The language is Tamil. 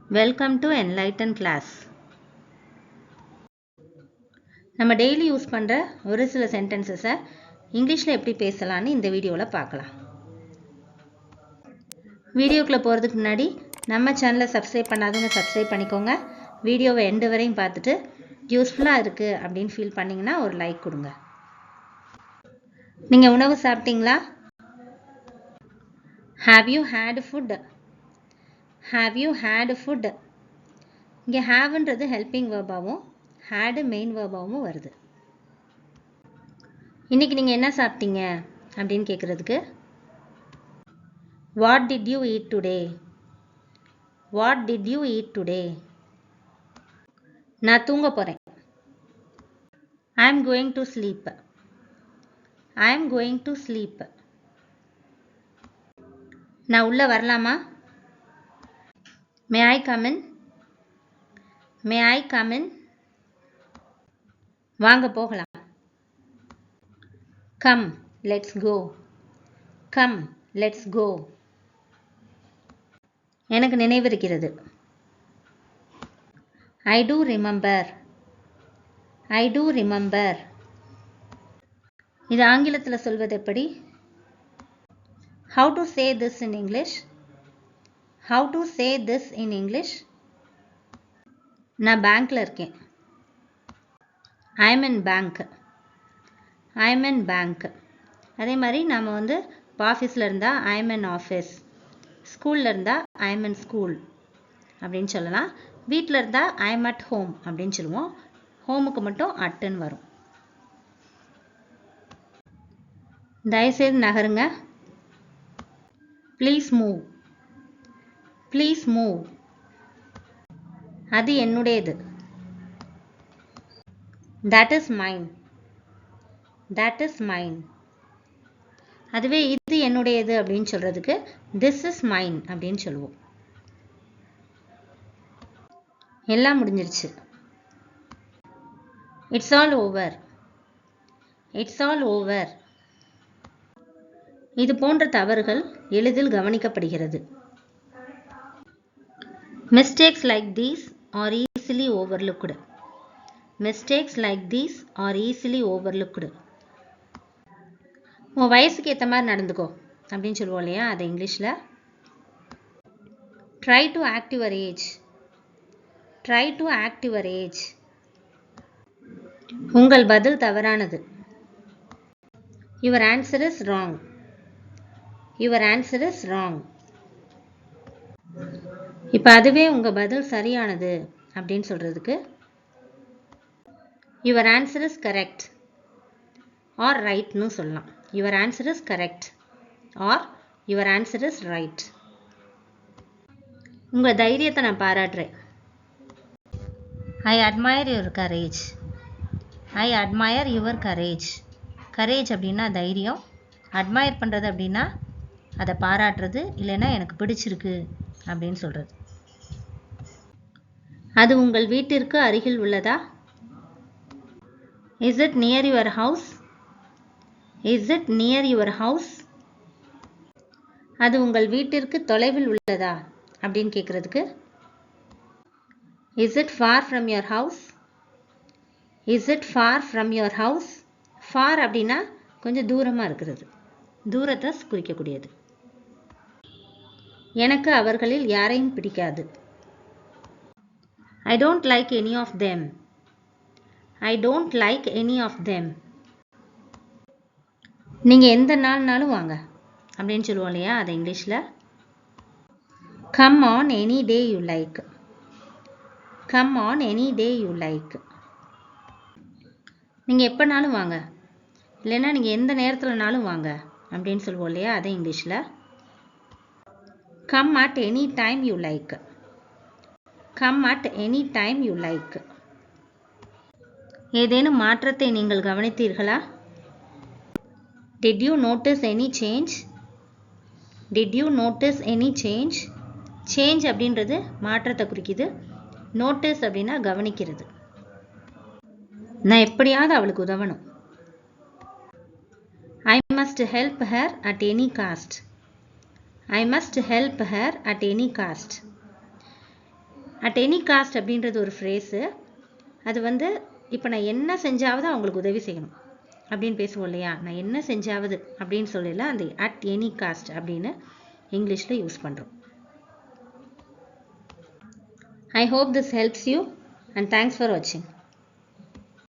Welcome to enlighten class. நம்ம டெய்லி யூஸ் பண்ற ஒரு சில சென்டென்சஸை இங்கிலீஷ்ல எப்படி பேசலாம்னு இந்த வீடியோல பார்க்கலாம். வீடியோக்குள்ள போறதுக்கு முன்னாடி நம்ம சேனலை சப்ஸ்கிரைப் பண்ணாதவங்க சப்ஸ்கிரைப் பண்ணிக்கோங்க. வீடியோவை எண்ட் வரையும் பார்த்துட்டு யூஸ்ஃபுல்லா இருக்கு அப்படின்னு ஃபீல் பண்ணீங்கன்னா ஒரு லைக் கொடுங்க. நீங்க உணவு சாப்பிட்டீங்களா? Have you had food? Have you had food? இங்க haveன்றது helping verb-ஆவும் had main verb-ஆவும் வருது. இன்னைக்கு நீங்க என்ன சாப்பிட்டீங்க அப்படின்னு கேக்குறதுக்கு What did you eat today? What did you eat today? நான் தூங்க போறேன். I am going to sleep. I am going to sleep. நான் உள்ள வரலாமா? May I come in? May I come in? வாங்க போகலாம். Come, let's go. Come, let's go. எனக்கு நினைவிருக்கிறது. I do remember. I do remember. இது ஆங்கிலத்தில் சொல்வது எப்படி? How to say this in English? How to say this in English? நான் பேங்க்ல இருக்கேன். I am in bank. I am in bank. அதே மாதிரி நாம வந்து ஆஃபீஸ்ல இருந்தா I am in office. ஸ்கூல்ல இருந்தா I am in school அப்படின்னு சொல்லலாம். வீட்ல இருந்தா I am at home அப்படின்னு சொல்லுவோம். ஹோமுக்கு மட்டும் atன்னு வரும். தயவுசெய்து நகருங்க. Please move. Please move. அது என்னுடையது. That is mine. That is mine. அதுவே இது என்னுடையது அப்படின்னு சொல்றதுக்கு this is mine அப்படின்னு சொல்லுவோம். எல்லாம் முடிஞ்சிருச்சு. It's all over. It's all over. இது போன்ற தவறுகள் எளிதில் கவனிக்கப்படுகிறது. Mistakes like these are easily overlooked. Mistakes like these are easily overlooked. உன் வயசுக்கு ஏற்ற மாதிரி நடந்துக்கோ அப்படின்னு சொல்லுவோம் இல்லையா? அது இங்கிலீஷ்ல Try to act your age. Try to act your age. உங்கள் பதில் தவறானது. Your answer is wrong. Your answer is wrong. இப்ப அதுவே உங்க பதில் சரியானது அப்படின்னு சொல்றதுக்கு Your answer is correct or right னு சொல்லலாம். Your answer is correct or your answer is right. உங்க தைரியத்தை நான் பாராட்டுறேன். I admire your courage. I admire your courage. courage அப்படின்னா தைரியம். admire பண்றது அப்படின்னா அதை பாராட்டுறது இல்லைன்னா எனக்கு பிடிச்சிருக்கு அப்படின்னு சொல்றது. அது உங்கள் வீட்டிற்கு அருகில் உள்ளதா? Is it near your house? Is it near your house? அது உங்கள் வீட்டிற்கு தொலைவில் உள்ளதா அப்படின்னு கேட்கறதுக்கு Is it far from your house? Is it far from your house? Far அப்படின்னா கொஞ்சம் தூரமா இருக்கிறது. தூரத்தை குறிக்கக்கூடியது. எனக்கு அவர்களில் யாரையும் பிடிக்காது. I don't like any of them. I don't like any of them. நீங்க எந்த நாள்னாலும் வாங்க அப்படின்னு சொல்லுவோம் இல்லையா? அது இங்கிலீஷ்ல Come on any day you like. Come on any day you like. நீங்க எப்பனாலும் வாங்க இல்லைன்னா நீங்க எந்த நேரத்துலனாலும் வாங்க அப்படின்னு சொல்லுவோம் இல்லையா? அது இங்கிலீஷ்ல Come at any time you like. Come at any time you like. ஏதேனும் மாற்றத்தை நீங்கள் கவனித்தீர்களா? Did you notice any change? Did you notice any change? Change அப்படின்றது மாற்றத்தை குறிக்குது. Notice அப்படின்னா கவனிக்கிறது. நான் எப்படியாவது அவளுக்கு உதவணும். I must help her at any cost. I must help her at any cost. At any cost அப்படின்றது ஒரு ஃப்ரேஸு. அது வந்து இப்போ நான் என்ன செஞ்சாவது அவங்களுக்கு உதவி செய்யணும் அப்படின்னு பேசுவோம் இல்லையா, நான் என்ன செஞ்சாவது அப்படின்னு சொல்லல, அந்த அட் எனி காஸ்ட் அப்படின்னு இங்கிலீஷில் யூஸ் பண்ணுறோம். I hope this helps you and thanks for watching.